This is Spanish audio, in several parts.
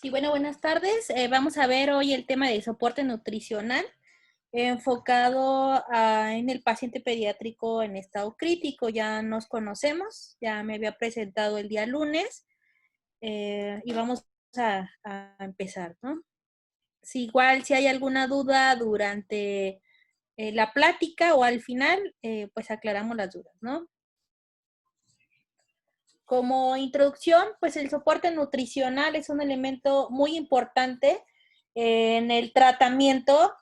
Sí, bueno, buenas tardes. Vamos a ver hoy el tema de soporte nutricional enfocado en el paciente pediátrico en estado crítico. Ya nos conocemos, ya me había presentado el día lunes y vamos a empezar, ¿no? Si igual, si hay alguna duda durante la plática o al final, pues aclaramos las dudas, ¿no? Como introducción, pues el soporte nutricional es un elemento muy importante en el tratamiento,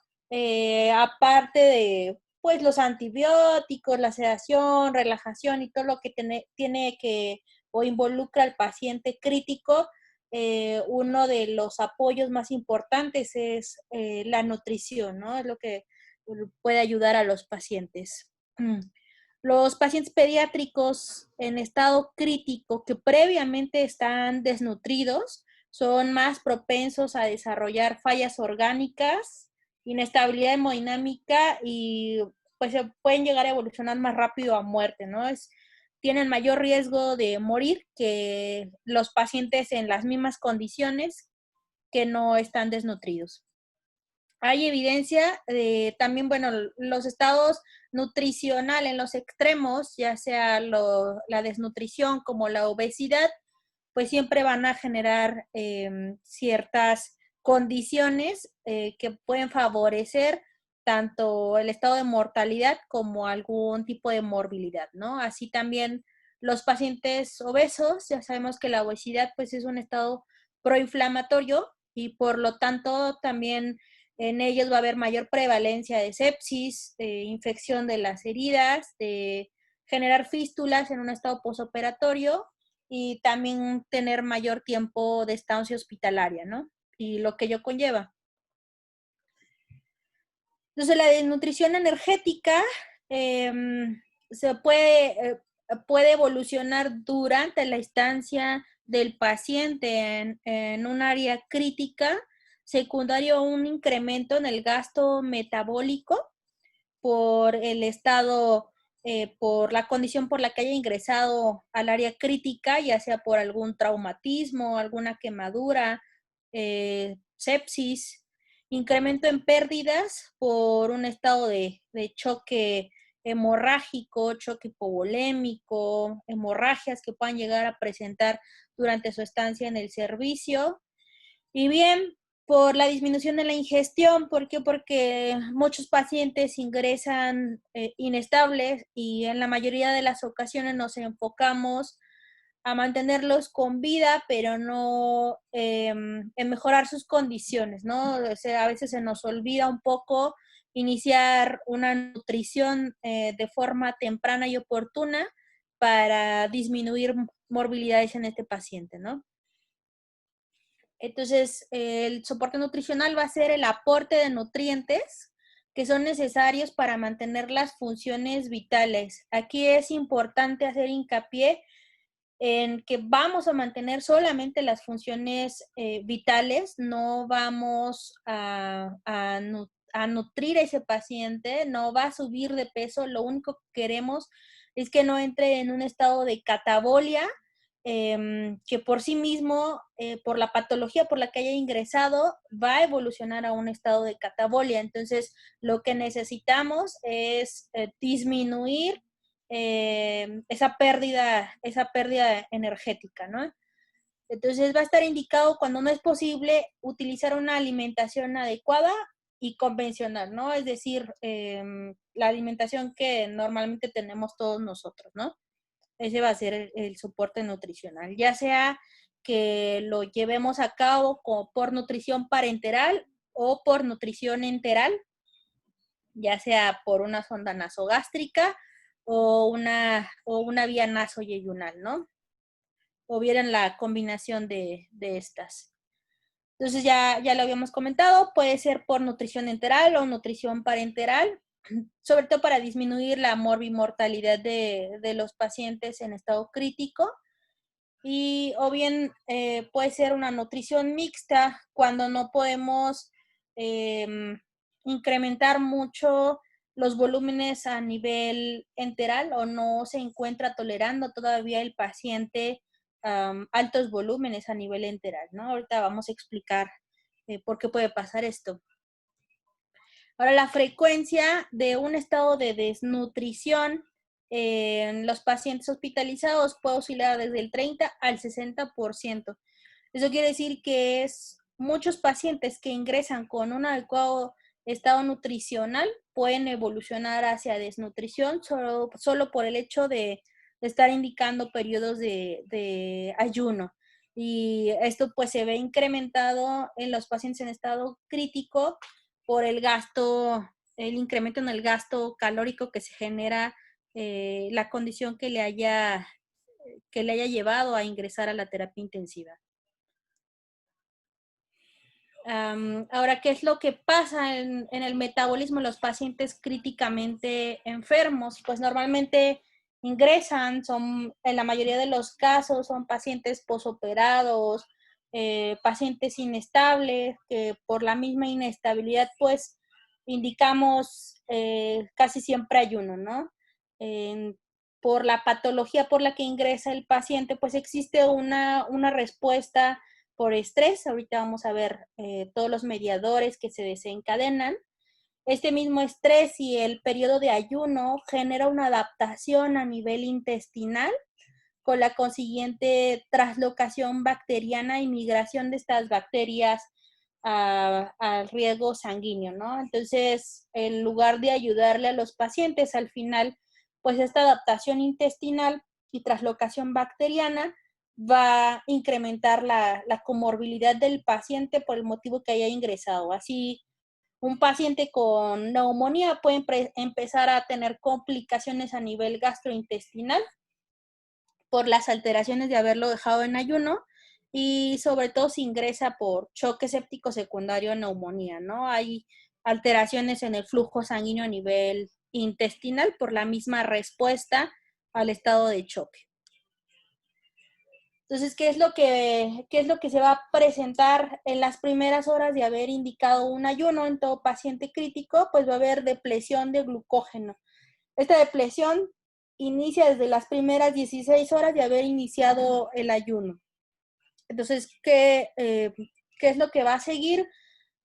aparte de pues los antibióticos, la sedación, relajación y todo lo que tiene que o involucra al paciente crítico. Uno de los apoyos más importantes es la nutrición, ¿no? Es lo que puede ayudar a los pacientes. Los pacientes pediátricos en estado crítico que previamente están desnutridos son más propensos a desarrollar fallas orgánicas, inestabilidad hemodinámica y pues se pueden llegar a evolucionar más rápido a muerte, ¿no? Tienen mayor riesgo de morir que los pacientes en las mismas condiciones que no están desnutridos. Hay evidencia de también, bueno, los estados nutricional en los extremos, ya sea la desnutrición como la obesidad, pues siempre van a generar ciertas condiciones que pueden favorecer tanto el estado de mortalidad como algún tipo de morbilidad, ¿no? Así también los pacientes obesos, ya sabemos que la obesidad pues es un estado proinflamatorio y por lo tanto también en ellos va a haber mayor prevalencia de sepsis, de infección de las heridas, de generar fístulas en un estado posoperatorio y también tener mayor tiempo de estancia hospitalaria, ¿no? Y lo que ello conlleva. Entonces, la desnutrición energética eh, se puede evolucionar durante la estancia del paciente en un área crítica, secundario a un incremento en el gasto metabólico por el estado, por la condición por la que haya ingresado al área crítica, ya sea por algún traumatismo, alguna quemadura, sepsis, incremento en pérdidas por un estado de choque hemorrágico, choque hipovolémico, hemorragias que puedan llegar a presentar durante su estancia en el servicio. Y bien, por la disminución de la ingestión, ¿por qué? Porque muchos pacientes ingresan inestables y en la mayoría de las ocasiones nos enfocamos a mantenerlos con vida, pero no en mejorar sus condiciones, ¿no? O sea, a veces se nos olvida un poco iniciar una nutrición de forma temprana y oportuna para disminuir morbilidades en este paciente, ¿no? Entonces, el soporte nutricional va a ser el aporte de nutrientes que son necesarios para mantener las funciones vitales. Aquí es importante hacer hincapié en que vamos a mantener solamente las funciones vitales, no vamos a nutrir a ese paciente, no va a subir de peso, lo único que queremos es que no entre en un estado de catabolia, que por sí mismo, por la patología por la que haya ingresado, va a evolucionar a un estado de catabolia. Entonces, lo que necesitamos es disminuir esa pérdida energética, ¿no? Entonces va a estar indicado cuando no es posible utilizar una alimentación adecuada y convencional, ¿no? Es decir, la alimentación que normalmente tenemos todos nosotros, ¿no? Ese va a ser el soporte nutricional, ya sea que lo llevemos a cabo por nutrición parenteral o por nutrición enteral, ya sea por una sonda nasogástrica o una vía nasoyeyunal, ¿no? O bien en la combinación de estas. Entonces ya lo habíamos comentado, puede ser por nutrición enteral o nutrición parenteral, sobre todo para disminuir la morbimortalidad de los pacientes en estado crítico. Y o bien puede ser una nutrición mixta cuando no podemos incrementar mucho los volúmenes a nivel enteral o no se encuentra tolerando todavía el paciente altos volúmenes a nivel enteral, ¿no? Ahorita vamos a explicar por qué puede pasar esto. Ahora, la frecuencia de un estado de desnutrición en los pacientes hospitalizados puede oscilar desde el 30 al 60%. Eso quiere decir que muchos pacientes que ingresan con un adecuado estado nutricional pueden evolucionar hacia desnutrición solo por el hecho de estar indicando periodos de ayuno. Y esto pues se ve incrementado en los pacientes en estado crítico por el incremento en el gasto calórico que se genera la condición que le haya llevado a ingresar a la terapia intensiva. Ahora, ¿qué es lo que pasa en el metabolismo de los pacientes críticamente enfermos? Pues normalmente ingresan, en la mayoría de los casos, son pacientes posoperados, pacientes inestables, que por la misma inestabilidad, pues, indicamos casi siempre ayuno, ¿no? Por la patología por la que ingresa el paciente, pues existe una respuesta por estrés. Ahorita vamos a ver todos los mediadores que se desencadenan. Este mismo estrés y el periodo de ayuno genera una adaptación a nivel intestinal con la consiguiente traslocación bacteriana y migración de estas bacterias al riego sanguíneo, ¿no? Entonces, en lugar de ayudarle a los pacientes, al final, pues esta adaptación intestinal y traslocación bacteriana va a incrementar la comorbilidad del paciente por el motivo que haya ingresado. Así, un paciente con neumonía puede empezar a tener complicaciones a nivel gastrointestinal por las alteraciones de haberlo dejado en ayuno y sobre todo si ingresa por choque séptico secundario a neumonía, ¿no? Hay alteraciones en el flujo sanguíneo a nivel intestinal por la misma respuesta al estado de choque. Entonces, ¿qué es lo que se va a presentar en las primeras horas de haber indicado un ayuno en todo paciente crítico? Pues va a haber depresión de glucógeno. Esta depresión inicia desde las primeras 16 horas de haber iniciado el ayuno. Entonces, ¿qué es lo que va a seguir?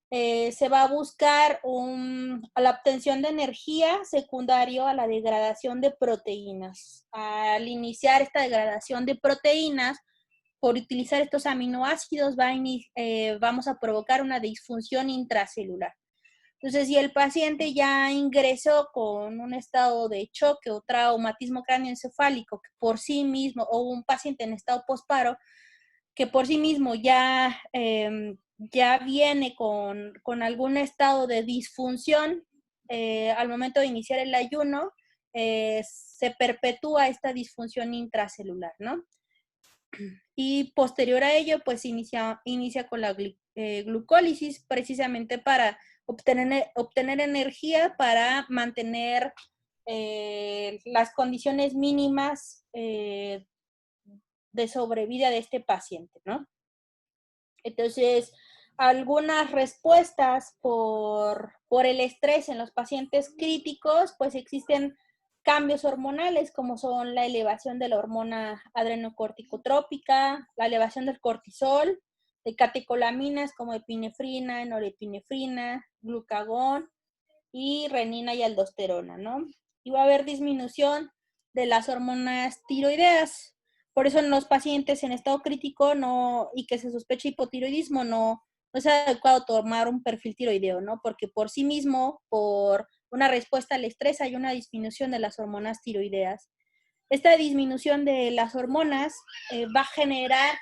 Se va a buscar a la obtención de energía secundario a la degradación de proteínas. Al iniciar esta degradación de proteínas, por utilizar estos aminoácidos, vamos a provocar una disfunción intracelular. Entonces, si el paciente ya ingresó con un estado de choque o traumatismo cráneoencefálico que por sí mismo, o un paciente en estado posparo, que por sí mismo ya viene con algún estado de disfunción, al momento de iniciar el ayuno, se perpetúa esta disfunción intracelular, ¿no? Y posterior a ello, pues inicia con la glucólisis, precisamente para obtener energía para mantener las condiciones mínimas de sobrevida de este paciente, ¿no? Entonces, algunas respuestas por el estrés en los pacientes críticos, pues existen cambios hormonales como son la elevación de la hormona adrenocorticotrópica, la elevación del cortisol, de catecolaminas como epinefrina, norepinefrina, glucagón y renina y aldosterona, ¿no? Y va a haber disminución de las hormonas tiroideas. Por eso en los pacientes en estado crítico y que se sospecha hipotiroidismo no es adecuado tomar un perfil tiroideo, ¿no? Porque por sí mismo, por una respuesta al estrés, hay una disminución de las hormonas tiroideas. Esta disminución de las hormonas va a generar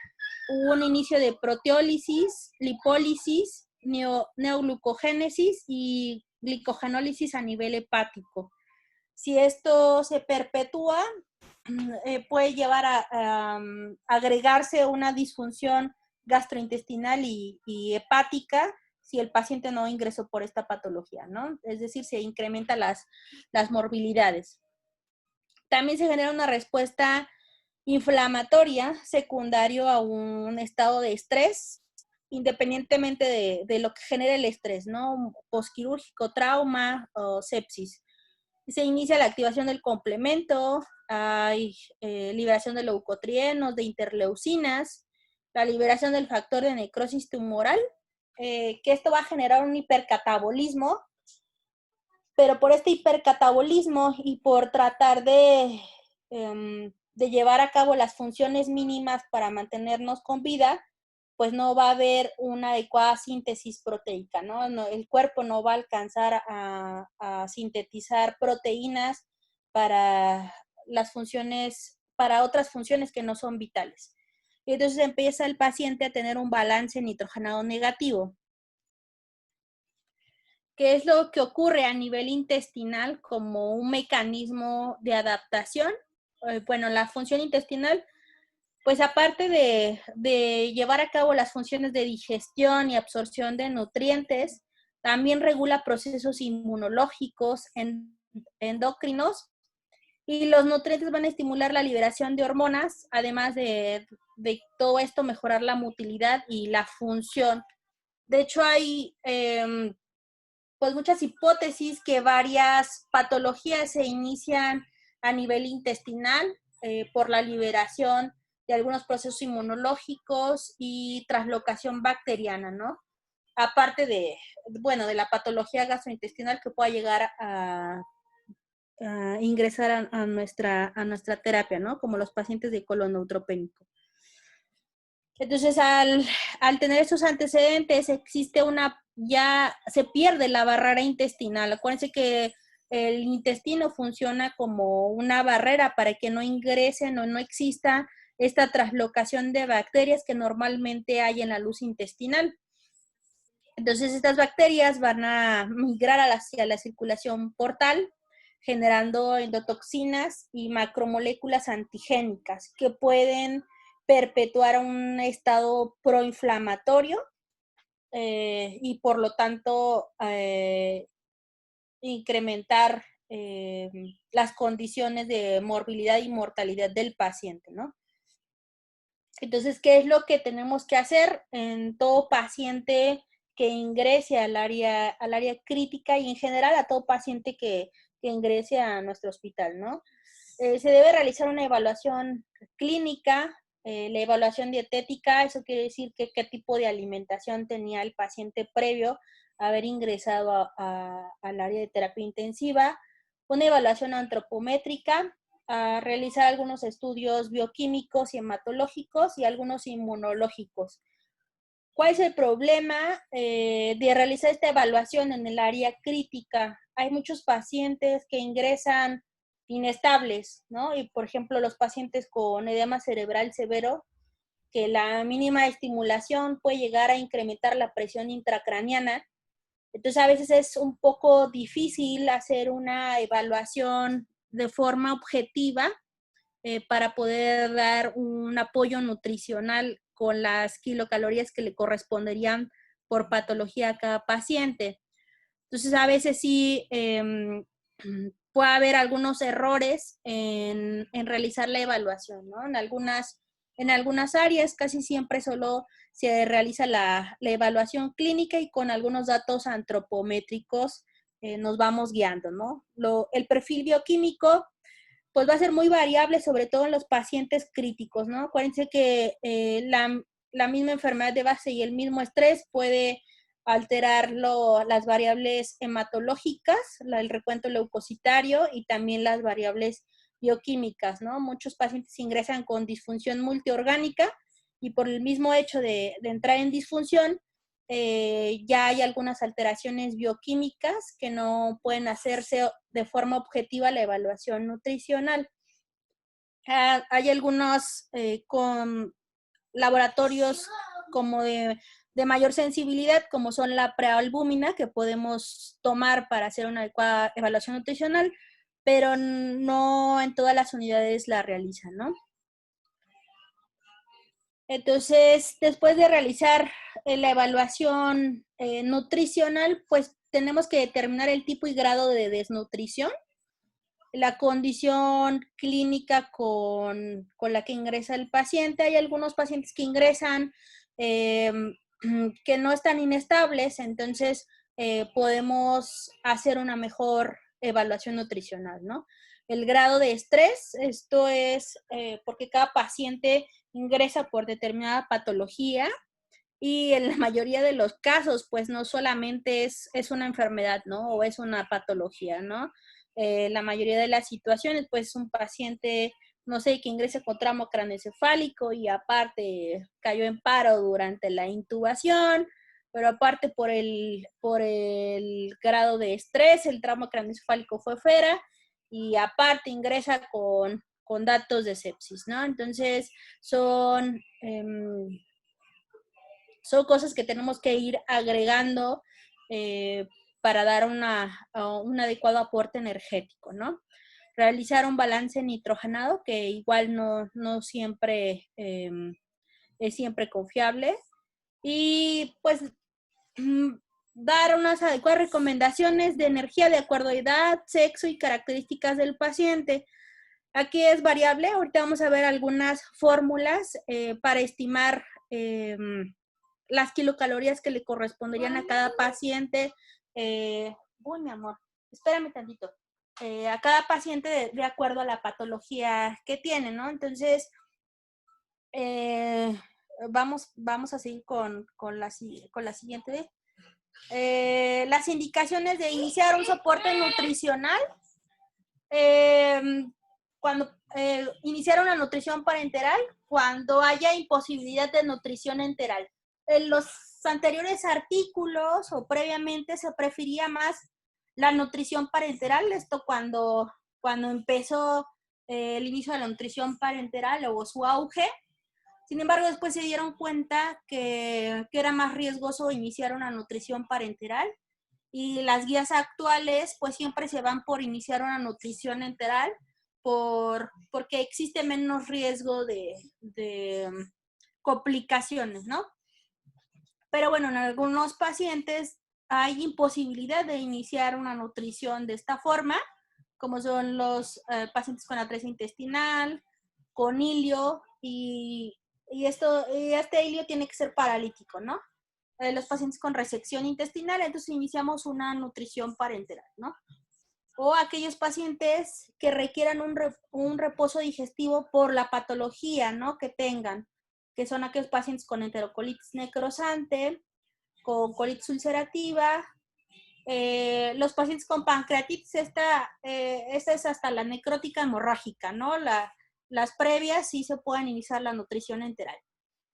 un inicio de proteólisis, lipólisis, neoglucogénesis y glicogenólisis a nivel hepático. Si esto se perpetúa, puede llevar a agregarse una disfunción gastrointestinal y hepática si el paciente no ingresó por esta patología, ¿no? Es decir, se incrementan las morbilidades. También se genera una respuesta inflamatoria secundario a un estado de estrés, independientemente de lo que genere el estrés, ¿no? Postquirúrgico, trauma o sepsis. Se inicia la activación del complemento, hay liberación de leucotrienos, de interleucinas, la liberación del factor de necrosis tumoral, que esto va a generar un hipercatabolismo, pero por este hipercatabolismo y por tratar de llevar a cabo las funciones mínimas para mantenernos con vida, pues no va a haber una adecuada síntesis proteica, ¿no? El cuerpo no va a alcanzar a sintetizar proteínas para las funciones, para otras funciones que no son vitales. Y entonces empieza el paciente a tener un balance nitrogenado negativo. ¿Qué es lo que ocurre a nivel intestinal como un mecanismo de adaptación? Bueno, la función intestinal, pues aparte de llevar a cabo las funciones de digestión y absorción de nutrientes, también regula procesos inmunológicos, endocrinos, y los nutrientes van a estimular la liberación de hormonas, además de todo esto mejorar la motilidad y la función. De hecho, hay pues muchas hipótesis que varias patologías se inician a nivel intestinal por la liberación de algunos procesos inmunológicos y translocación bacteriana, ¿no? Aparte bueno, de la patología gastrointestinal que pueda llegar a ingresar a nuestra terapia, ¿no? Como los pacientes de colon neutropénico. Entonces, al tener esos antecedentes, ya se pierde la barrera intestinal. Acuérdense que el intestino funciona como una barrera para que no ingresen o no exista esta translocación de bacterias que normalmente hay en la luz intestinal. Entonces, estas bacterias van a migrar hacia la circulación portal, generando endotoxinas y macromoléculas antigénicas que pueden perpetuar un estado proinflamatorio y por lo tanto incrementar las condiciones de morbilidad y mortalidad del paciente, ¿no? Entonces, ¿qué es lo que tenemos que hacer en todo paciente que ingrese al área crítica y en general a todo paciente que ingrese a nuestro hospital, ¿no? Se debe realizar una evaluación clínica, la evaluación dietética, eso quiere decir qué tipo de alimentación tenía el paciente previo a haber ingresado al área de terapia intensiva, una evaluación antropométrica, a realizar algunos estudios bioquímicos y hematológicos y algunos inmunológicos. ¿Cuál es el problema de realizar esta evaluación en el área crítica? Hay muchos pacientes que ingresan inestables, ¿no? Y por ejemplo, los pacientes con edema cerebral severo, que la mínima estimulación puede llegar a incrementar la presión intracraneana. Entonces, a veces es un poco difícil hacer una evaluación de forma objetiva para poder dar un apoyo nutricional con las kilocalorías que le corresponderían por patología a cada paciente. Entonces, a veces sí puede haber algunos errores en realizar la evaluación, ¿no? En algunas áreas casi siempre solo se realiza la evaluación clínica y con algunos datos antropométricos nos vamos guiando, ¿no? El perfil bioquímico pues va a ser muy variable, sobre todo en los pacientes críticos, ¿no? Acuérdense que la misma enfermedad de base y el mismo estrés puede alterar las variables hematológicas, el recuento leucocitario y también las variables bioquímicas, ¿no? Muchos pacientes ingresan con disfunción multiorgánica y por el mismo hecho de entrar en disfunción, ya hay algunas alteraciones bioquímicas que no pueden hacerse de forma objetiva la evaluación nutricional. Hay algunos con laboratorios como de mayor sensibilidad, como son la prealbúmina, que podemos tomar para hacer una adecuada evaluación nutricional, pero no en todas las unidades la realizan, ¿no? Entonces, después de realizar la evaluación nutricional, pues tenemos que determinar el tipo y grado de desnutrición, la condición clínica con la que ingresa el paciente. Hay algunos pacientes que ingresan que no están inestables, entonces podemos hacer una mejor evaluación nutricional, ¿no? El grado de estrés, esto es porque cada paciente ingresa por determinada patología y en la mayoría de los casos, pues no solamente es una enfermedad, ¿no? O es una patología, ¿no? La mayoría de las situaciones, pues es un paciente, no sé, que ingresa con trauma craneoencefálico y aparte cayó en paro durante la intubación, pero aparte por el grado de estrés, el trauma craneoencefálico fue fuera y aparte ingresa con datos de sepsis, ¿no? Entonces, son cosas que tenemos que ir agregando para dar un adecuado aporte energético, ¿no? Realizar un balance nitrogenado, que igual no siempre es siempre confiable. Y pues dar unas adecuadas recomendaciones de energía de acuerdo a edad, sexo y características del paciente. Aquí es variable, ahorita vamos a ver algunas fórmulas para estimar las kilocalorías que le corresponderían a cada paciente. Uy, mi amor, espérame tantito. A cada paciente de acuerdo a la patología que tiene, ¿no? Entonces, vamos a seguir con la siguiente. Las indicaciones de iniciar un soporte nutricional. Cuando iniciar una nutrición parenteral, cuando haya imposibilidad de nutrición enteral. En los anteriores artículos o previamente se prefería más la nutrición parenteral, esto cuando empezó el inicio de la nutrición parenteral o su auge. Sin embargo, después se dieron cuenta que era más riesgoso iniciar una nutrición parenteral y las guías actuales pues siempre se van por iniciar una nutrición enteral porque existe menos riesgo de complicaciones, ¿no? Pero bueno, en algunos pacientes hay imposibilidad de iniciar una nutrición de esta forma, como son los pacientes con atresia intestinal, con hilio, y este hilio tiene que ser paralítico, ¿no? Los pacientes con resección intestinal, entonces iniciamos una nutrición parenteral, ¿no? O aquellos pacientes que requieran un reposo digestivo por la patología, ¿no? Que tengan, que son aquellos pacientes con enterocolitis necrosante, con colitis ulcerativa, los pacientes con pancreatitis, esta es hasta la necrótica hemorrágica, ¿no? Las previas sí se pueden iniciar la nutrición enteral.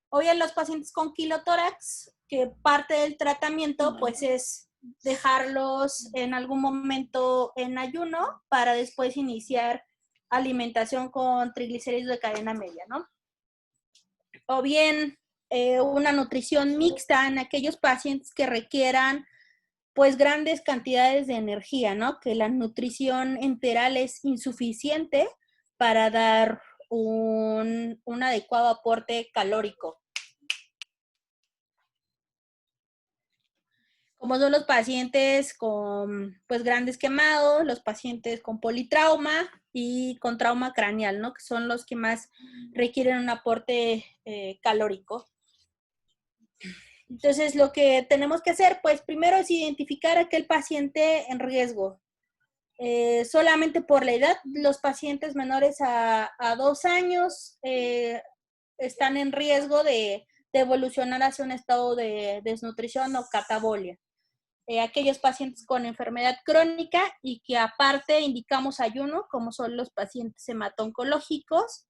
O bien los pacientes con quilotórax, que parte del tratamiento pues es dejarlos en algún momento en ayuno para después iniciar alimentación con triglicéridos de cadena media, ¿no? O bien una nutrición mixta en aquellos pacientes que requieran pues grandes cantidades de energía, ¿no? Que la nutrición enteral es insuficiente para dar un adecuado aporte calórico. Como son los pacientes con pues grandes quemados, los pacientes con politrauma y con trauma craneal, ¿no? Que son los que más requieren un aporte calórico. Entonces, lo que tenemos que hacer, pues primero es identificar a aquel paciente en riesgo. Solamente por la edad, los pacientes menores a 2 años están en riesgo de evolucionar hacia un estado de desnutrición o catabolia. Aquellos pacientes con enfermedad crónica y que aparte indicamos ayuno, como son los pacientes hemato-oncológicos,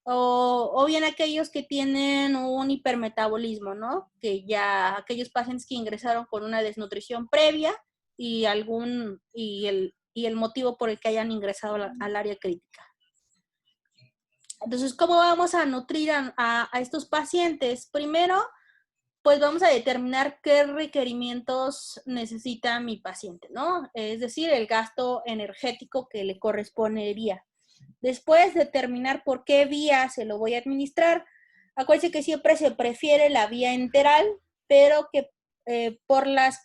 o bien aquellos que tienen un hipermetabolismo, ¿no? Que ya aquellos pacientes que ingresaron con una desnutrición previa y el motivo por el que hayan ingresado al área crítica. Entonces, ¿cómo vamos a nutrir a estos pacientes? Primero, pues vamos a determinar qué requerimientos necesita mi paciente, ¿no? Es decir, el gasto energético que le correspondería. Después, determinar por qué vía se lo voy a administrar. Acuérdense que siempre se prefiere la vía enteral, pero que por las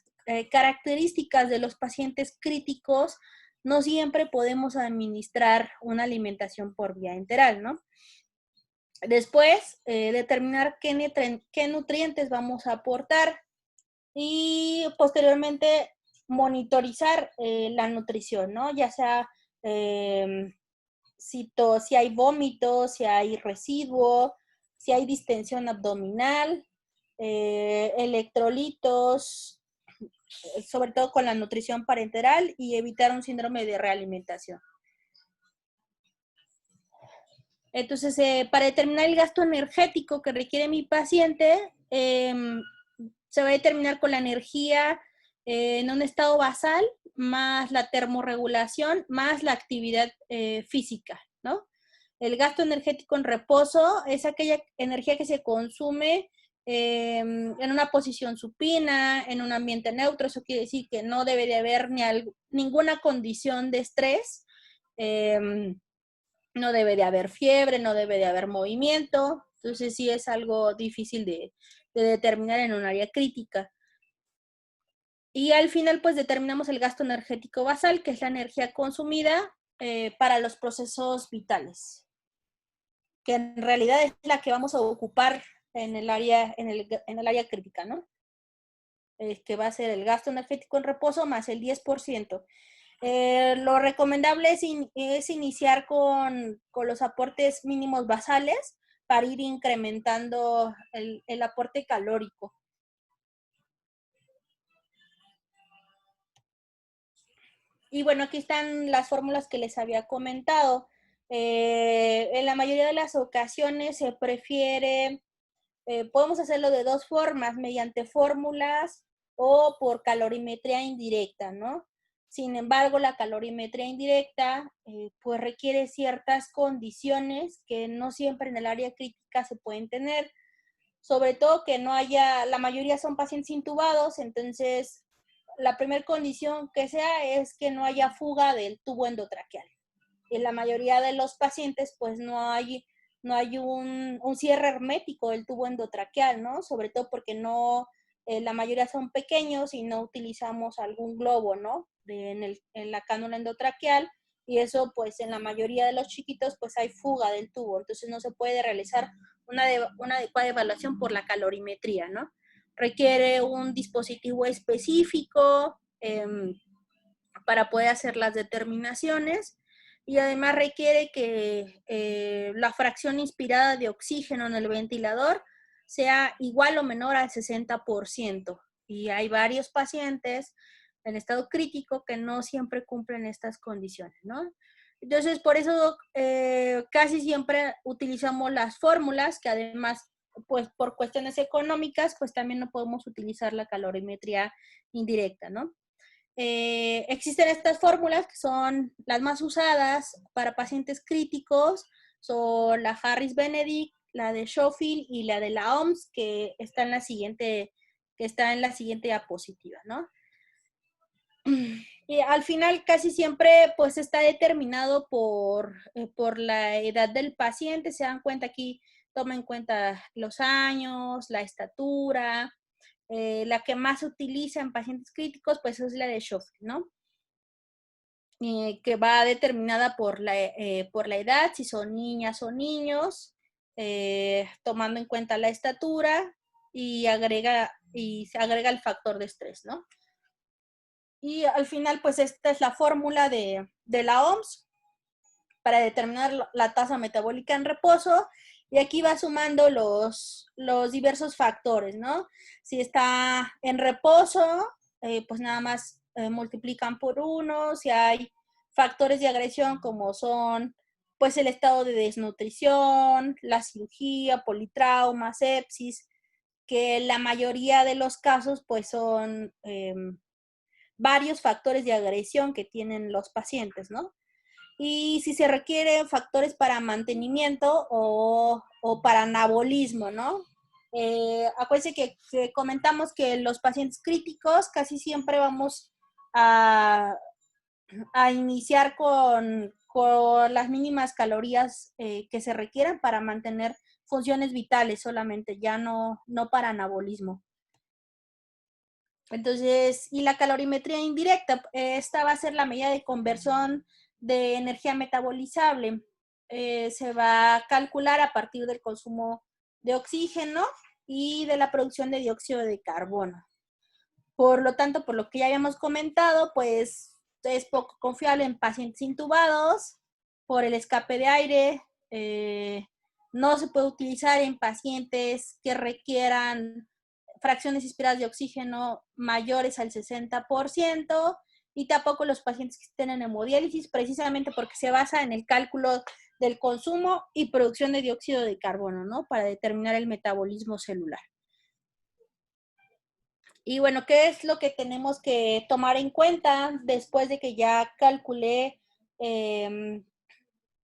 características de los pacientes críticos, no siempre podemos administrar una alimentación por vía enteral, ¿no? Después, determinar qué nutrientes vamos a aportar y posteriormente monitorizar la nutrición, ¿no? Ya sea si hay vómito, si hay residuo, si hay distensión abdominal, electrolitos, sobre todo con la nutrición parenteral y evitar un síndrome de realimentación. Entonces, para determinar el gasto energético que requiere mi paciente, se va a determinar con la energía en un estado basal, más la termorregulación, más la actividad física, ¿no? El gasto energético en reposo es aquella energía que se consume en una posición supina, en un ambiente neutro. Eso quiere decir que no debe de haber ninguna condición de estrés, no debe de haber fiebre, no debe de haber movimiento. Entonces sí es algo difícil de determinar en un área crítica. Y al final pues determinamos el gasto energético basal, que es la energía consumida para los procesos vitales, que en realidad es la que vamos a ocupar en el área crítica, ¿no? Que va a ser el gasto energético en reposo más el 10%. Lo recomendable es iniciar con los aportes mínimos basales para ir incrementando el aporte calórico. Y bueno, aquí están las fórmulas que les había comentado. En la mayoría de las ocasiones se prefiere, podemos hacerlo de dos formas, mediante fórmulas o por calorimetría indirecta, ¿no? Sin embargo, la calorimetría indirecta pues requiere ciertas condiciones que no siempre en el área crítica se pueden tener, sobre todo que no haya, la mayoría son pacientes intubados, entonces la primera condición que sea es que no haya fuga del tubo endotraqueal. En la mayoría de los pacientes pues no hay un cierre hermético del tubo endotraqueal, ¿no? Sobre todo porque no, la mayoría son pequeños y no utilizamos algún globo, ¿no? En la cánula endotraqueal, y eso pues en la mayoría de los chiquitos pues hay fuga del tubo, entonces no se puede realizar una adecuada evaluación por la calorimetría, ¿no? Requiere un dispositivo específico para poder hacer las determinaciones, y además requiere que la fracción inspirada de oxígeno en el ventilador sea igual o menor al 60%. Y hay varios pacientes en estado crítico que no siempre cumplen estas condiciones, ¿no? Entonces, por eso casi siempre utilizamos las fórmulas, que además, pues por cuestiones económicas, pues también no podemos utilizar la calorimetría indirecta, ¿no? Existen estas fórmulas que son las más usadas para pacientes críticos, son la Harris-Benedict, la de Schofield y la de la OMS, que está en la siguiente diapositiva, ¿no? Y al final casi siempre pues está determinado por la edad del paciente. Se dan cuenta aquí, toma en cuenta los años, la estatura. La que más se utiliza en pacientes críticos pues es la de Schofield, ¿no? Que va determinada por la edad, si son niñas o niños, tomando en cuenta la estatura, y se agrega el factor de estrés, ¿no? Y al final, pues esta es la fórmula de la OMS para determinar la tasa metabólica en reposo, y aquí va sumando los diversos factores, ¿no? Si está en reposo, pues nada más multiplican por 1. Si hay factores de agresión como son pues el estado de desnutrición, la cirugía, politrauma, sepsis, que la mayoría de los casos pues son varios factores de agresión que tienen los pacientes, ¿no? Y si se requieren factores para mantenimiento o para anabolismo, ¿no? Acuérdense que comentamos que los pacientes críticos casi siempre vamos a iniciar con las mínimas calorías que se requieran para mantener funciones vitales solamente, ya no para anabolismo. Entonces, y la calorimetría indirecta, esta va a ser la medida de conversión de energía metabolizable. Se va a calcular a partir del consumo de oxígeno y de la producción de dióxido de carbono. Por lo tanto, por lo que ya habíamos comentado, pues es poco confiable en pacientes intubados por el escape de aire. No se puede utilizar en pacientes que requieran fracciones inspiradas de oxígeno mayores al 60%, y tampoco los pacientes que estén en hemodiálisis, precisamente porque se basa en el cálculo del consumo y producción de dióxido de carbono, ¿no? Para determinar el metabolismo celular. Y bueno, ¿qué es lo que tenemos que tomar en cuenta después de que ya calculé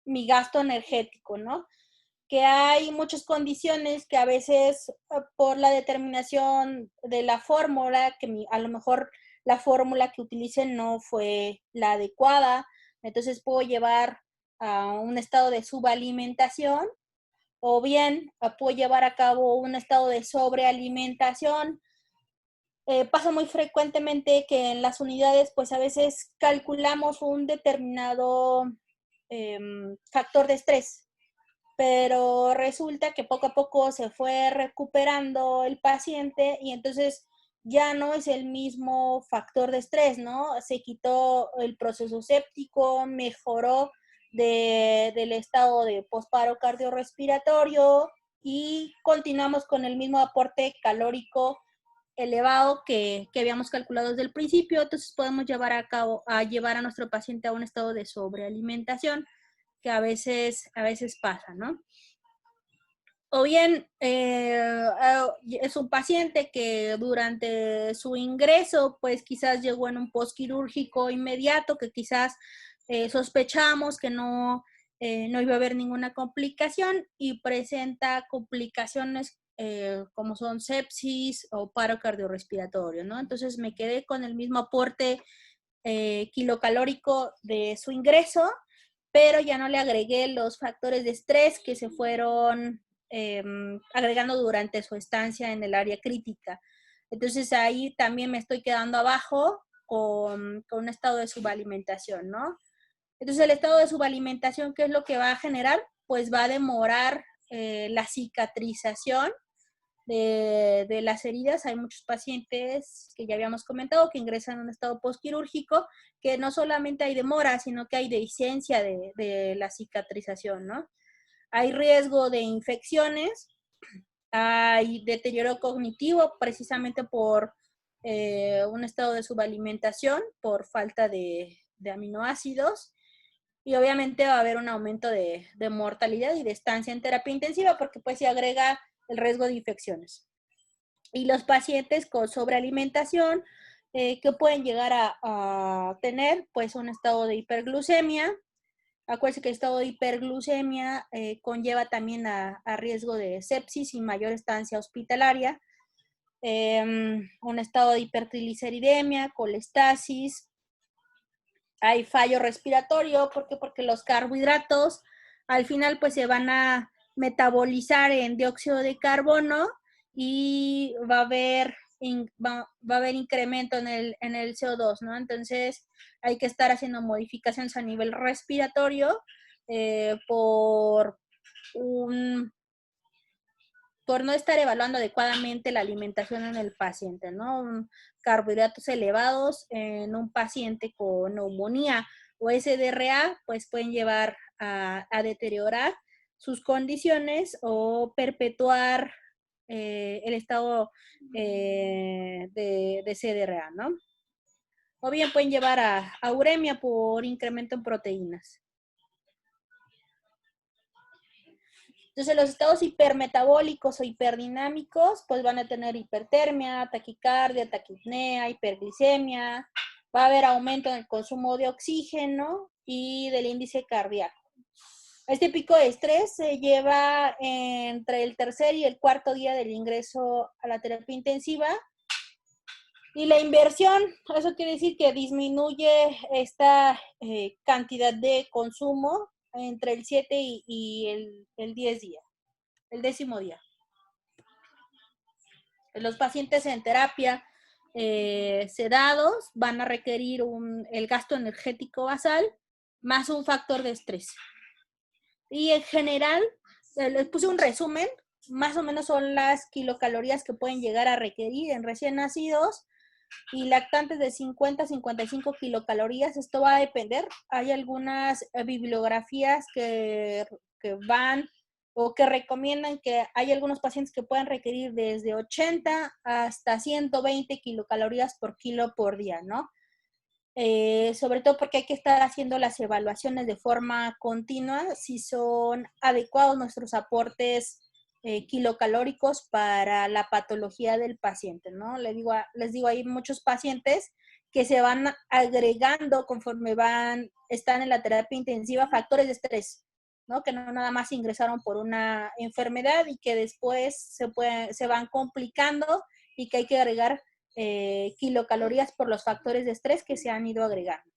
mi gasto energético, ¿no? Que hay muchas condiciones que a veces por la determinación de la fórmula, que a lo mejor la fórmula que utilicen no fue la adecuada, entonces puedo llevar a un estado de subalimentación, o bien puedo llevar a cabo un estado de sobrealimentación. Pasa muy frecuentemente que en las unidades, pues a veces calculamos un determinado factor de estrés, pero resulta que poco a poco se fue recuperando el paciente y entonces ya no es el mismo factor de estrés, ¿no? Se quitó el proceso séptico, mejoró del estado de posparo cardiorrespiratorio y continuamos con el mismo aporte calórico elevado que habíamos calculado desde el principio. Entonces podemos llevar a nuestro paciente a un estado de sobrealimentación, que a veces pasa, ¿no? O bien es un paciente que durante su ingreso, pues quizás llegó en un postquirúrgico inmediato, que quizás sospechamos que no iba a haber ninguna complicación y presenta complicaciones como son sepsis o paro cardiorrespiratorio, ¿no? Entonces me quedé con el mismo aporte kilocalórico de su ingreso, pero ya no le agregué los factores de estrés que se fueron agregando durante su estancia en el área crítica. Entonces ahí también me estoy quedando abajo con un estado de subalimentación, ¿no? Entonces el estado de subalimentación, ¿qué es lo que va a generar? Pues va a demorar la cicatrización de las heridas. Hay muchos pacientes que ya habíamos comentado que ingresan en un estado postquirúrgico, que no solamente hay demora, sino que hay dehiscencia de la cicatrización, ¿no? Hay riesgo de infecciones, hay deterioro cognitivo precisamente por un estado de subalimentación, por falta de aminoácidos, y obviamente va a haber un aumento de mortalidad y de estancia en terapia intensiva porque pues se agrega el riesgo de infecciones. Y los pacientes con sobrealimentación que pueden llegar a tener pues un estado de hiperglucemia. Acuérdense que el estado de hiperglucemia conlleva también a riesgo de sepsis y mayor estancia hospitalaria. Un estado de hipertrigliceridemia, colestasis. Hay fallo respiratorio, ¿por qué? Porque los carbohidratos al final pues se van a metabolizar en dióxido de carbono y va a haber incremento en el CO2, ¿no? Entonces hay que estar haciendo modificaciones a nivel respiratorio por no estar evaluando adecuadamente la alimentación en el paciente, ¿no? Carbohidratos elevados en un paciente con neumonía o SDRA, pues pueden llevar a deteriorar sus condiciones o perpetuar el estado de CDRA, ¿no? O bien pueden llevar a uremia por incremento en proteínas. Entonces, los estados hipermetabólicos o hiperdinámicos, pues van a tener hipertermia, taquicardia, taquipnea, hiperglicemia, va a haber aumento en el consumo de oxígeno y del índice cardíaco. Este pico de estrés se lleva entre el tercer y el cuarto día del ingreso a la terapia intensiva. Y la inversión, eso quiere decir que disminuye esta cantidad de consumo entre el 7 y el 10 día, el 10º día. Los pacientes en terapia sedados van a requerir el gasto energético basal más un factor de estrés. Y en general, les puse un resumen, más o menos son las kilocalorías que pueden llegar a requerir en recién nacidos. y lactantes de 50 a 55 kilocalorías. Esto va a depender. Hay algunas bibliografías que van o que recomiendan que hay algunos pacientes que pueden requerir desde 80 hasta 120 kilocalorías por kilo por día, ¿no? Sobre todo porque hay que estar haciendo las evaluaciones de forma continua, si son adecuados nuestros aportes kilocalóricos para la patología del paciente, ¿no? Les digo, hay muchos pacientes que se van agregando conforme están en la terapia intensiva factores de estrés, ¿no? Que no nada más ingresaron por una enfermedad y que después se van complicando y que hay que agregar kilocalorías por los factores de estrés que se han ido agregando.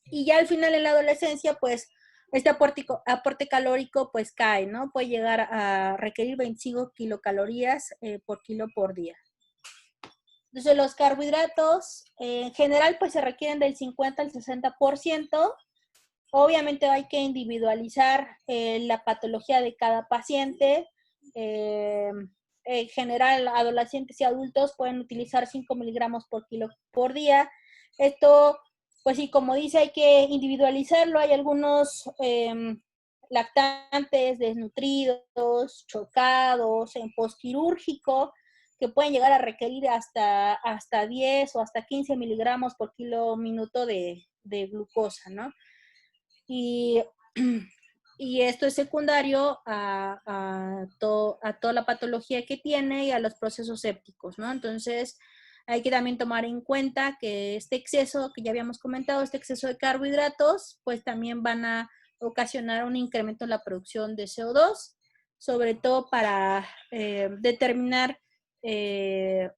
Y ya al final en la adolescencia, pues este aporte calórico pues cae, ¿no? Puede llegar a requerir 25 kilocalorías por kilo por día. Entonces los carbohidratos en general pues se requieren del 50 al 60%. Obviamente hay que individualizar la patología de cada paciente. En general, adolescentes y adultos pueden utilizar 5 miligramos por kilo por día. Esto, pues sí, como dice, hay que individualizarlo. Hay algunos lactantes desnutridos, chocados, en postquirúrgico, que pueden llegar a requerir hasta 10 o hasta 15 miligramos por kilo minuto de glucosa, ¿no? Y, y esto es secundario a toda la patología que tiene y a los procesos sépticos, ¿no? Entonces, hay que también tomar en cuenta que este exceso, que ya habíamos comentado, este exceso de carbohidratos, pues también van a ocasionar un incremento en la producción de CO2, sobre todo para determinar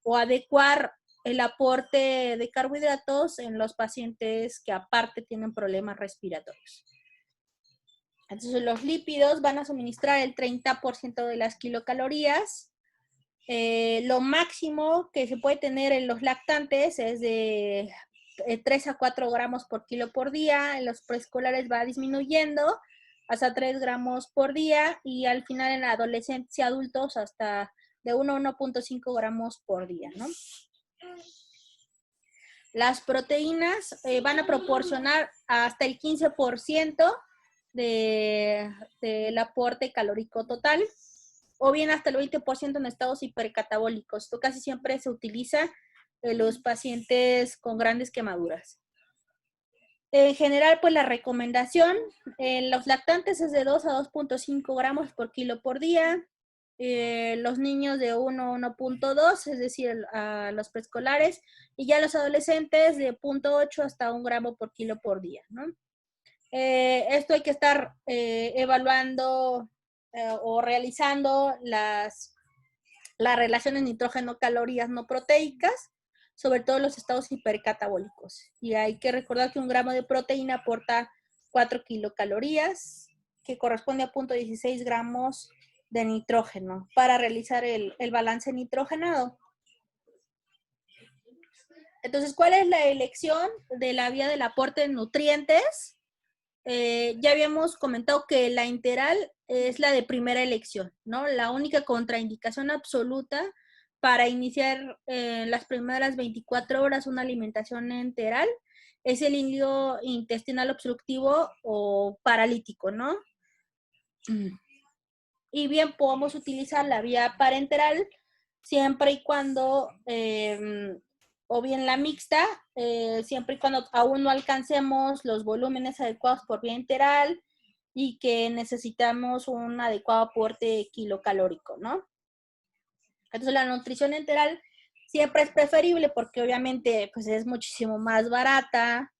o adecuar el aporte de carbohidratos en los pacientes que aparte tienen problemas respiratorios. Entonces los lípidos van a suministrar el 30% de las kilocalorías. Lo máximo que se puede tener en los lactantes es de 3 a 4 gramos por kilo por día. En los preescolares va disminuyendo hasta 3 gramos por día y al final en adolescentes y adultos hasta de 1 a 1.5 gramos por día, ¿no? Las proteínas van a proporcionar hasta el 15% del aporte calórico total, o bien hasta el 20% en estados hipercatabólicos. Esto casi siempre se utiliza en los pacientes con grandes quemaduras. En general, pues la recomendación en los lactantes es de 2 a 2.5 gramos por kilo por día. Los niños de 1 a 1.2, es decir, a los preescolares, y ya los adolescentes de 0.8 hasta 1 gramo por kilo por día, ¿no? Esto hay que estar evaluando o realizando las relaciones nitrógeno-calorías no proteicas, sobre todo los estados hipercatabólicos. Y hay que recordar que 1 gramo de proteína aporta 4 kilocalorías, que corresponde a 0.16 gramos de nitrógeno para realizar el balance nitrogenado. Entonces, ¿cuál es la elección de la vía del aporte de nutrientes? Ya habíamos comentado que la enteral es la de primera elección, ¿no? La única contraindicación absoluta para iniciar las primeras 24 horas una alimentación enteral es el hilo intestinal obstructivo o paralítico, ¿no? Y bien, podemos utilizar la vía parenteral siempre y cuando, o bien la mixta, siempre y cuando aún no alcancemos los volúmenes adecuados por vía enteral y que necesitamos un adecuado aporte kilocalórico, ¿no? Entonces la nutrición enteral siempre es preferible porque obviamente pues es muchísimo más barata,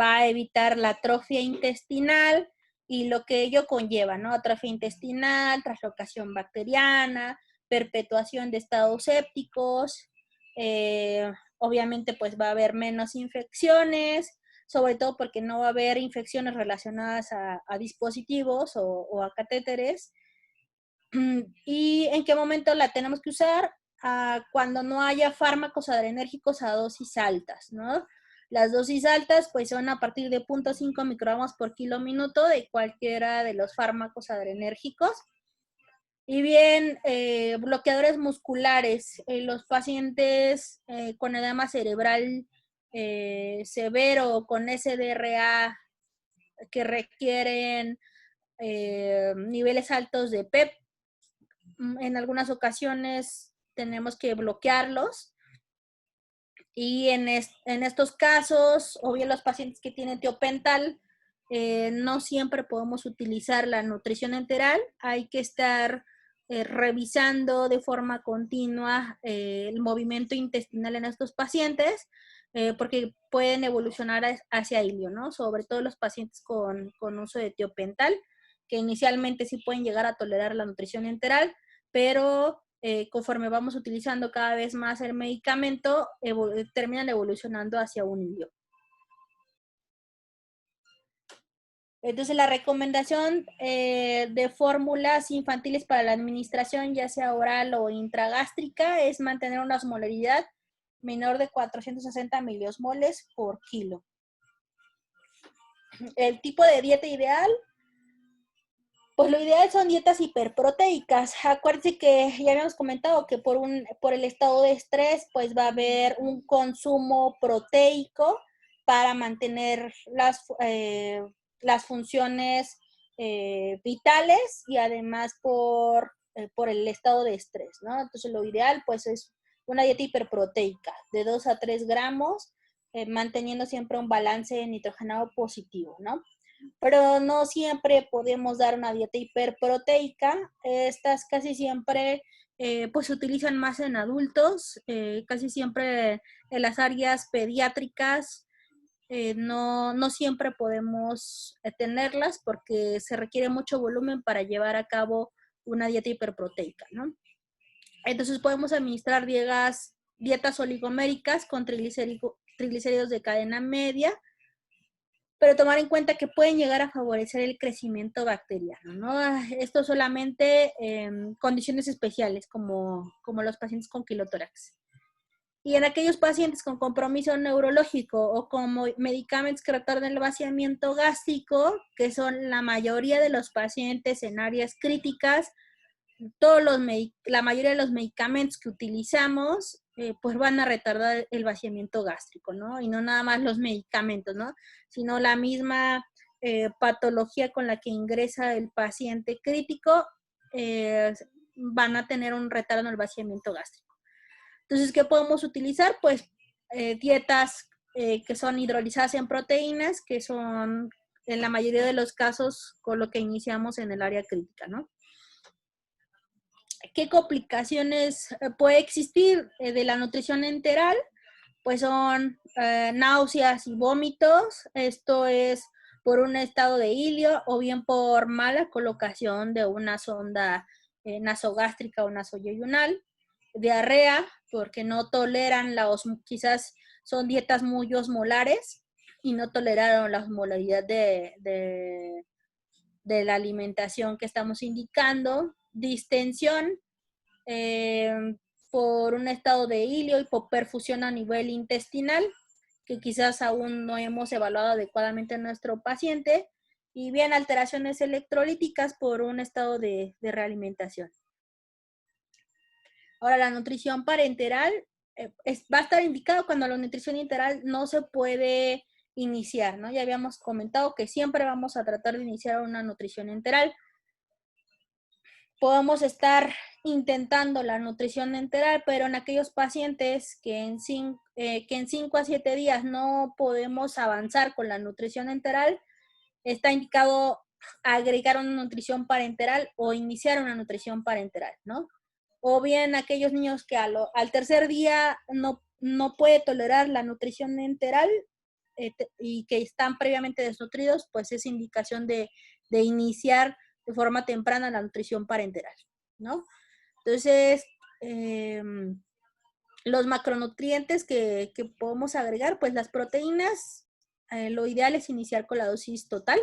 va a evitar la atrofia intestinal y lo que ello conlleva, ¿no? Atrofia intestinal, traslocación bacteriana, perpetuación de estados sépticos, obviamente pues va a haber menos infecciones, sobre todo porque no va a haber infecciones relacionadas a dispositivos o a catéteres. ¿Y en qué momento la tenemos que usar? Cuando no haya fármacos adrenérgicos a dosis altas, ¿no? Las dosis altas pues son a partir de 0.5 microgramos por kilo minuto de cualquiera de los fármacos adrenérgicos. Y bien, bloqueadores musculares, los pacientes con edema cerebral severo, con SDRA, que requieren niveles altos de PEP, en algunas ocasiones tenemos que bloquearlos. Y en estos casos, o bien los pacientes que tienen tiopental, no siempre podemos utilizar la nutrición enteral. Hay que estar revisando de forma continua el movimiento intestinal en estos pacientes, porque pueden evolucionar hacia ilio, ¿no? Sobre todo los pacientes con uso de tiopental, que inicialmente sí pueden llegar a tolerar la nutrición enteral, pero conforme vamos utilizando cada vez más el medicamento, terminan evolucionando hacia un ilio. Entonces, la recomendación de fórmulas infantiles para la administración, ya sea oral o intragástrica, es mantener una osmolaridad menor de 460 miliosmoles por kilo. El tipo de dieta ideal, pues lo ideal son dietas hiperproteicas. Acuérdense que ya habíamos comentado que por el estado de estrés, pues va a haber un consumo proteico para mantener las funciones vitales y además por el estado de estrés, ¿no? Entonces lo ideal, pues es una dieta hiperproteica de 2 a 3 gramos, manteniendo siempre un balance nitrogenado positivo, ¿no? Pero no siempre podemos dar una dieta hiperproteica. Estas casi siempre pues se utilizan más en adultos, casi siempre en las áreas pediátricas. No siempre podemos tenerlas porque se requiere mucho volumen para llevar a cabo una dieta hiperproteica, ¿no? Entonces podemos administrar dietas oligoméricas con triglicéridos de cadena media, pero tomar en cuenta que pueden llegar a favorecer el crecimiento bacteriano, ¿no? Esto solamente en condiciones especiales, como los pacientes con quilotórax. Y en aquellos pacientes con compromiso neurológico o con medicamentos que retardan el vaciamiento gástrico, que son la mayoría de los pacientes en áreas críticas, la mayoría de los medicamentos que utilizamos, pues van a retardar el vaciamiento gástrico, ¿no? Y no nada más los medicamentos, ¿no? Sino la misma patología con la que ingresa el paciente crítico, van a tener un retardo en el vaciamiento gástrico. Entonces, ¿qué podemos utilizar? Pues dietas que son hidrolizadas en proteínas, que son en la mayoría de los casos con lo que iniciamos en el área crítica, ¿no? ¿Qué complicaciones puede existir de la nutrición enteral? Pues son náuseas y vómitos. Esto es por un estado de ilio o bien por mala colocación de una sonda nasogástrica o nasoyeyunal. Diarrea, porque no toleran quizás son dietas muy osmolares y no toleraron la osmolaridad de la alimentación que estamos indicando. Distensión, eh, por un estado de hilio, hipoperfusión a nivel intestinal, que quizás aún no hemos evaluado adecuadamente en nuestro paciente, y bien alteraciones electrolíticas por un estado de realimentación. Ahora, la nutrición parenteral va a estar indicado cuando la nutrición enteral no se puede iniciar, ¿no? Ya habíamos comentado que siempre vamos a tratar de iniciar una nutrición enteral. Podemos estar intentando la nutrición enteral, pero en aquellos pacientes que en 5 a 7 días no podemos avanzar con la nutrición enteral, está indicado agregar una nutrición parenteral o iniciar una nutrición parenteral, ¿no? O bien aquellos niños que al tercer día no puede tolerar la nutrición enteral y que están previamente desnutridos, pues es indicación de iniciar de forma temprana la nutrición parenteral, ¿no? Entonces, los macronutrientes que podemos agregar, pues las proteínas, lo ideal es iniciar con la dosis total.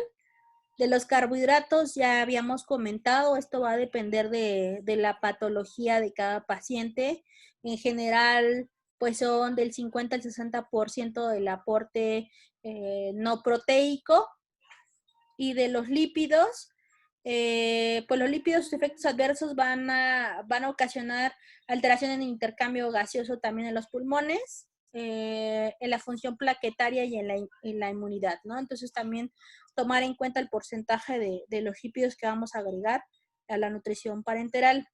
De los carbohidratos ya habíamos comentado, esto va a depender de la patología de cada paciente. En general, pues son del 50 al 60% del aporte no proteico. Y de los lípidos, pues los lípidos, sus efectos adversos van a ocasionar alteración en el intercambio gaseoso también en los pulmones, en la función plaquetaria y en la inmunidad, ¿no? Entonces también tomar en cuenta el porcentaje de los lípidos que vamos a agregar a la nutrición parenteral.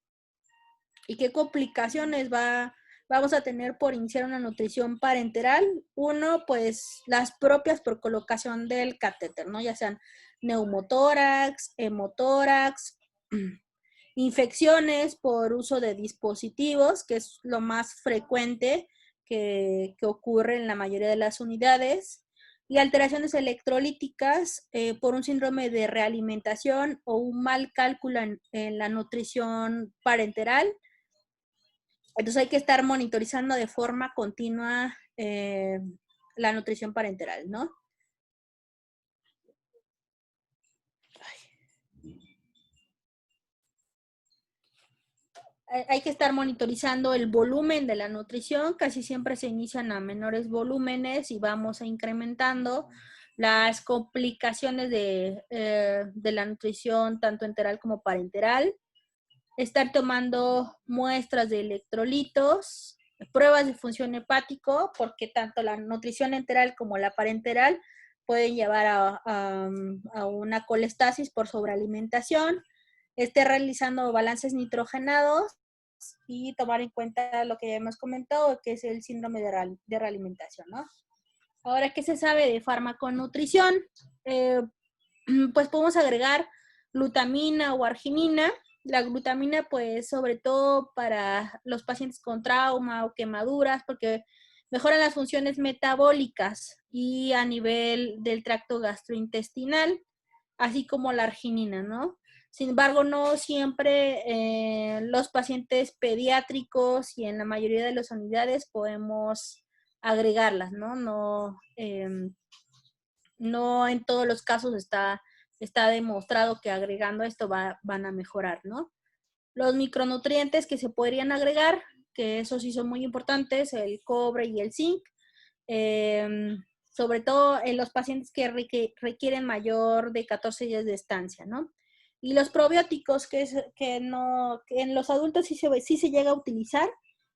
¿Y qué complicaciones vamos a tener por iniciar una nutrición parenteral? Uno, pues las propias por colocación del catéter, ¿no? Ya sean neumotórax, hemotórax, infecciones por uso de dispositivos, que es lo más frecuente que ocurre en la mayoría de las unidades, y alteraciones electrolíticas por un síndrome de realimentación o un mal cálculo en la nutrición parenteral. Entonces hay que estar monitorizando de forma continua la nutrición parenteral, ¿no? Hay que estar monitorizando el volumen de la nutrición, casi siempre se inician a menores volúmenes y vamos incrementando las complicaciones de la nutrición tanto enteral como parenteral. Estar tomando muestras de electrolitos, pruebas de función hepático, porque tanto la nutrición enteral como la parenteral pueden llevar a una colestasis por sobrealimentación. Esté realizando balances nitrogenados y tomar en cuenta lo que ya hemos comentado, que es el síndrome de realimentación, ¿no? Ahora, ¿qué se sabe de farmaconutrición? Pues podemos agregar glutamina o arginina. La glutamina, pues, sobre todo para los pacientes con trauma o quemaduras, porque mejoran las funciones metabólicas y a nivel del tracto gastrointestinal, así como la arginina, ¿no? Sin embargo, no siempre los pacientes pediátricos y en la mayoría de las unidades podemos agregarlas, ¿no? No en todos los casos está demostrado que agregando esto van a mejorar, ¿no? Los micronutrientes que se podrían agregar, que esos sí son muy importantes, el cobre y el zinc, sobre todo en los pacientes que requieren mayor de 14 días de estancia, ¿no? Y los probióticos, que en los adultos sí se llega a utilizar,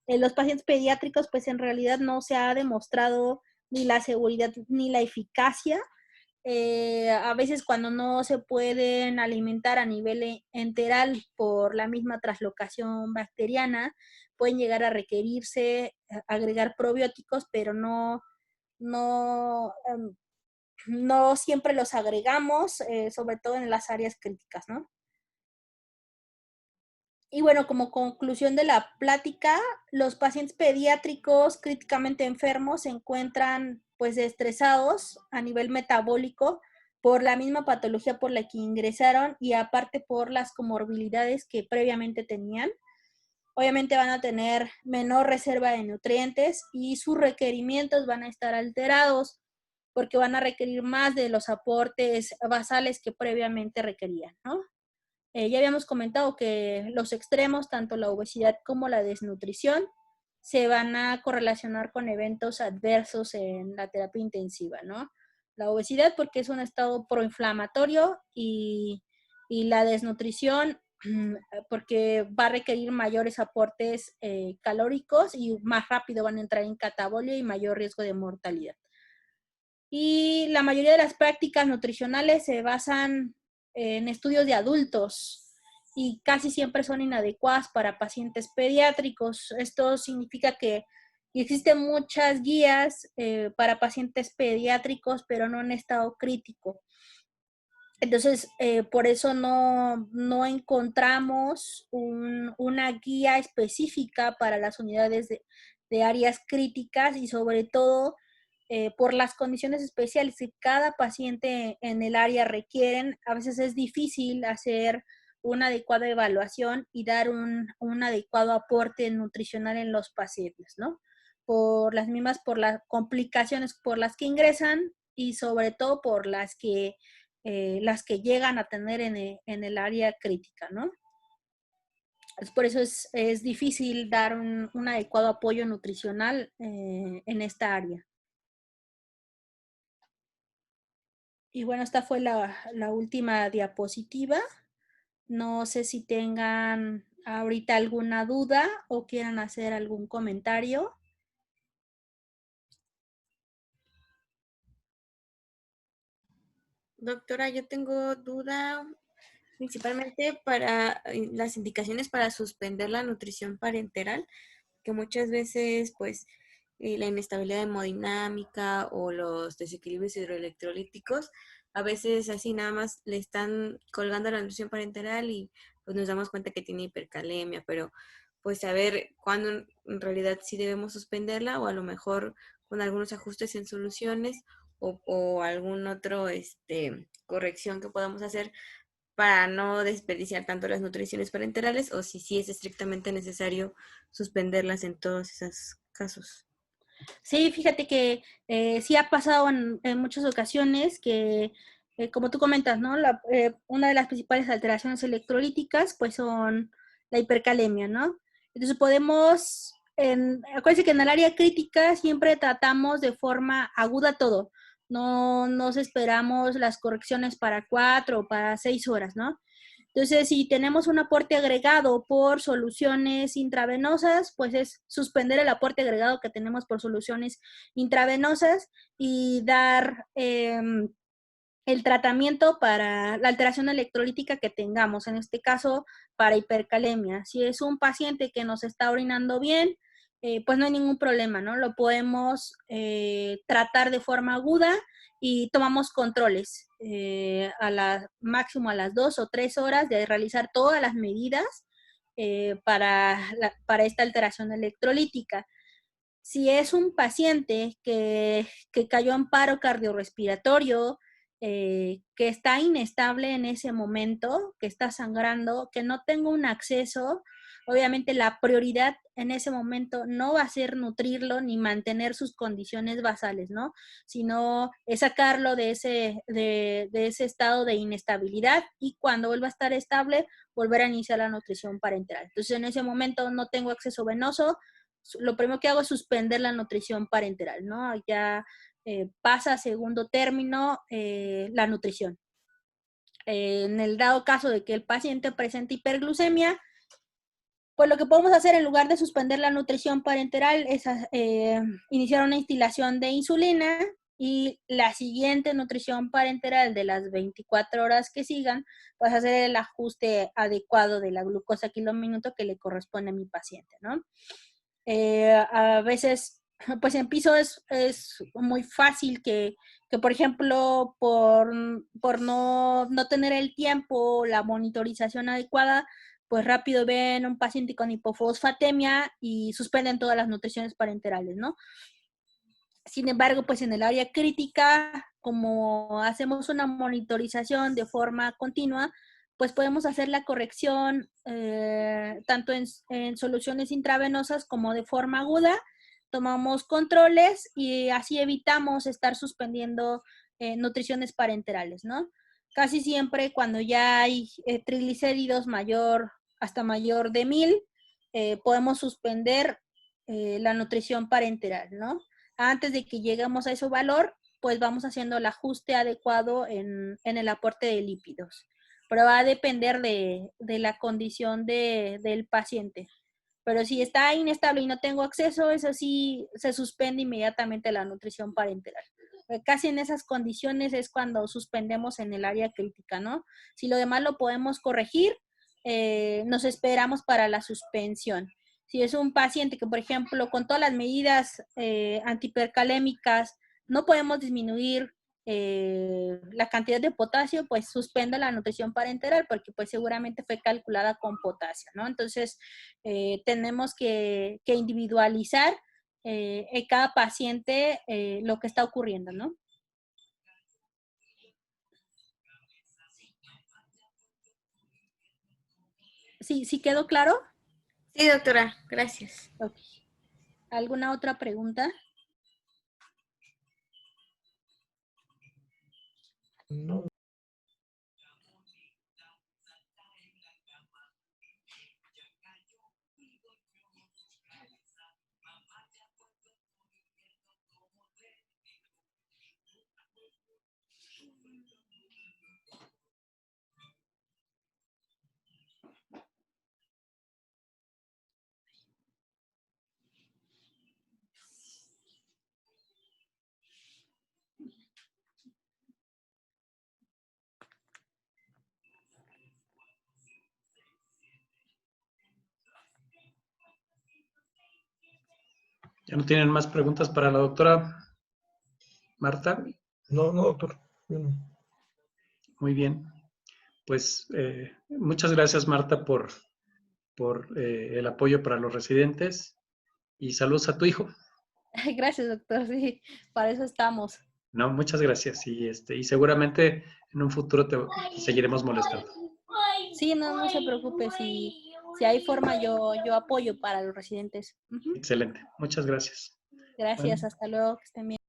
en los pacientes pediátricos, pues en realidad no se ha demostrado ni la seguridad ni la eficacia. A veces cuando no se pueden alimentar a nivel enteral por la misma traslocación bacteriana, pueden llegar a requerirse agregar probióticos, pero no, no siempre los agregamos, sobre todo en las áreas críticas, ¿no? Y bueno, como conclusión de la plática, los pacientes pediátricos críticamente enfermos se encuentran pues estresados a nivel metabólico por la misma patología por la que ingresaron y aparte por las comorbilidades que previamente tenían. Obviamente van a tener menor reserva de nutrientes y sus requerimientos van a estar alterados porque van a requerir más de los aportes basales que previamente requerían, ¿no? Ya habíamos comentado que los extremos, tanto la obesidad como la desnutrición, se van a correlacionar con eventos adversos en la terapia intensiva, ¿no? La obesidad porque es un estado proinflamatorio y la desnutrición porque va a requerir mayores aportes calóricos y más rápido van a entrar en catabolio y mayor riesgo de mortalidad. Y la mayoría de las prácticas nutricionales se basan en estudios de adultos y casi siempre son inadecuadas para pacientes pediátricos. Esto significa que existen muchas guías para pacientes pediátricos, pero no en estado crítico. Entonces, por eso no encontramos una guía específica para las unidades de áreas críticas y sobre todo por las condiciones especiales que cada paciente en el área requieren. A veces es difícil hacer una adecuada evaluación y dar un adecuado aporte nutricional en los pacientes, ¿no? Por las complicaciones por las que ingresan y sobre todo por las que llegan a tener en el área crítica, ¿no? Por eso es difícil dar un adecuado apoyo nutricional en esta área. Y bueno, esta fue la última diapositiva. No sé si tengan ahorita alguna duda o quieran hacer algún comentario. Doctora, yo tengo duda principalmente para las indicaciones para suspender la nutrición parenteral, que muchas veces pues la inestabilidad hemodinámica o los desequilibrios hidroelectrolíticos, a veces así nada más le están colgando la nutrición parenteral y pues nos damos cuenta que tiene hipercalemia, pero pues saber cuándo en realidad sí debemos suspenderla o a lo mejor con algunos ajustes en soluciones o algún otro corrección que podamos hacer para no desperdiciar tanto las nutriciones parenterales o si sí es estrictamente necesario suspenderlas en todos esos casos. Sí, fíjate que sí ha pasado en muchas ocasiones que, como tú comentas, ¿no? Una de las principales alteraciones electrolíticas, pues son la hipercalemia, ¿no? Entonces acuérdense que en el área crítica siempre tratamos de forma aguda todo. No nos esperamos las correcciones para 4 o para 6 horas, ¿no? Entonces, si tenemos un aporte agregado por soluciones intravenosas, pues es suspender el aporte agregado que tenemos por soluciones intravenosas y dar el tratamiento para la alteración electrolítica que tengamos, en este caso para hipercalemia. Si es un paciente que nos está orinando bien, pues no hay ningún problema, ¿no? Lo podemos tratar de forma aguda y tomamos controles máximo a las 2 o 3 horas de realizar todas las medidas para esta alteración electrolítica. Si es un paciente que cayó en paro cardiorrespiratorio, que está inestable en ese momento, que está sangrando, que no tengo un acceso, obviamente la prioridad en ese momento no va a ser nutrirlo ni mantener sus condiciones basales, ¿no? Sino es sacarlo de ese estado de inestabilidad y cuando vuelva a estar estable, volver a iniciar la nutrición parenteral. Entonces, en ese momento no tengo acceso venoso, lo primero que hago es suspender la nutrición parenteral, ¿no? Ya pasa a segundo término la nutrición. En el dado caso de que el paciente presente hiperglucemia, pues lo que podemos hacer en lugar de suspender la nutrición parenteral es iniciar una instilación de insulina y la siguiente nutrición parenteral de las 24 horas que sigan, pues hacer el ajuste adecuado de la glucosa kilómetro que le corresponde a mi paciente, ¿no? A veces, pues en piso es muy fácil que, por ejemplo, por no tener el tiempo, la monitorización adecuada, pues rápido ven un paciente con hipofosfatemia y suspenden todas las nutriciones parenterales, ¿no? Sin embargo, pues en el área crítica, como hacemos una monitorización de forma continua, pues podemos hacer la corrección tanto en soluciones intravenosas como de forma aguda. Tomamos controles y así evitamos estar suspendiendo nutriciones parenterales, ¿no? Casi siempre cuando ya hay triglicéridos hasta mayor de 1000, podemos suspender la nutrición parenteral, ¿no? Antes de que lleguemos a ese valor, pues vamos haciendo el ajuste adecuado en el aporte de lípidos. Pero va a depender de la condición del paciente. Pero si está inestable y no tengo acceso, eso sí se suspende inmediatamente la nutrición parenteral. Casi en esas condiciones es cuando suspendemos en el área crítica, ¿no? Si lo demás lo podemos corregir, nos esperamos para la suspensión. Si es un paciente que, por ejemplo, con todas las medidas antihipercalémicas no podemos disminuir la cantidad de potasio, pues suspenda la nutrición parenteral porque pues seguramente fue calculada con potasio, ¿no? Entonces, tenemos que individualizar en cada paciente lo que está ocurriendo, ¿no? ¿Sí, sí quedó claro? Sí, doctora, gracias. Ok. ¿Alguna otra pregunta? ¿Ya no tienen más preguntas para la doctora Marta? No, doctor. Yo no. Muy bien. Pues muchas gracias, Marta, por el apoyo para los residentes y saludos a tu hijo. Gracias, doctor. Sí, para eso estamos. No, muchas gracias. Y seguramente en un futuro te seguiremos molestando. Sí, no se preocupe. Si hay forma, yo apoyo para los residentes. Excelente. Muchas gracias. Gracias, Bueno. hasta luego, que estén bien.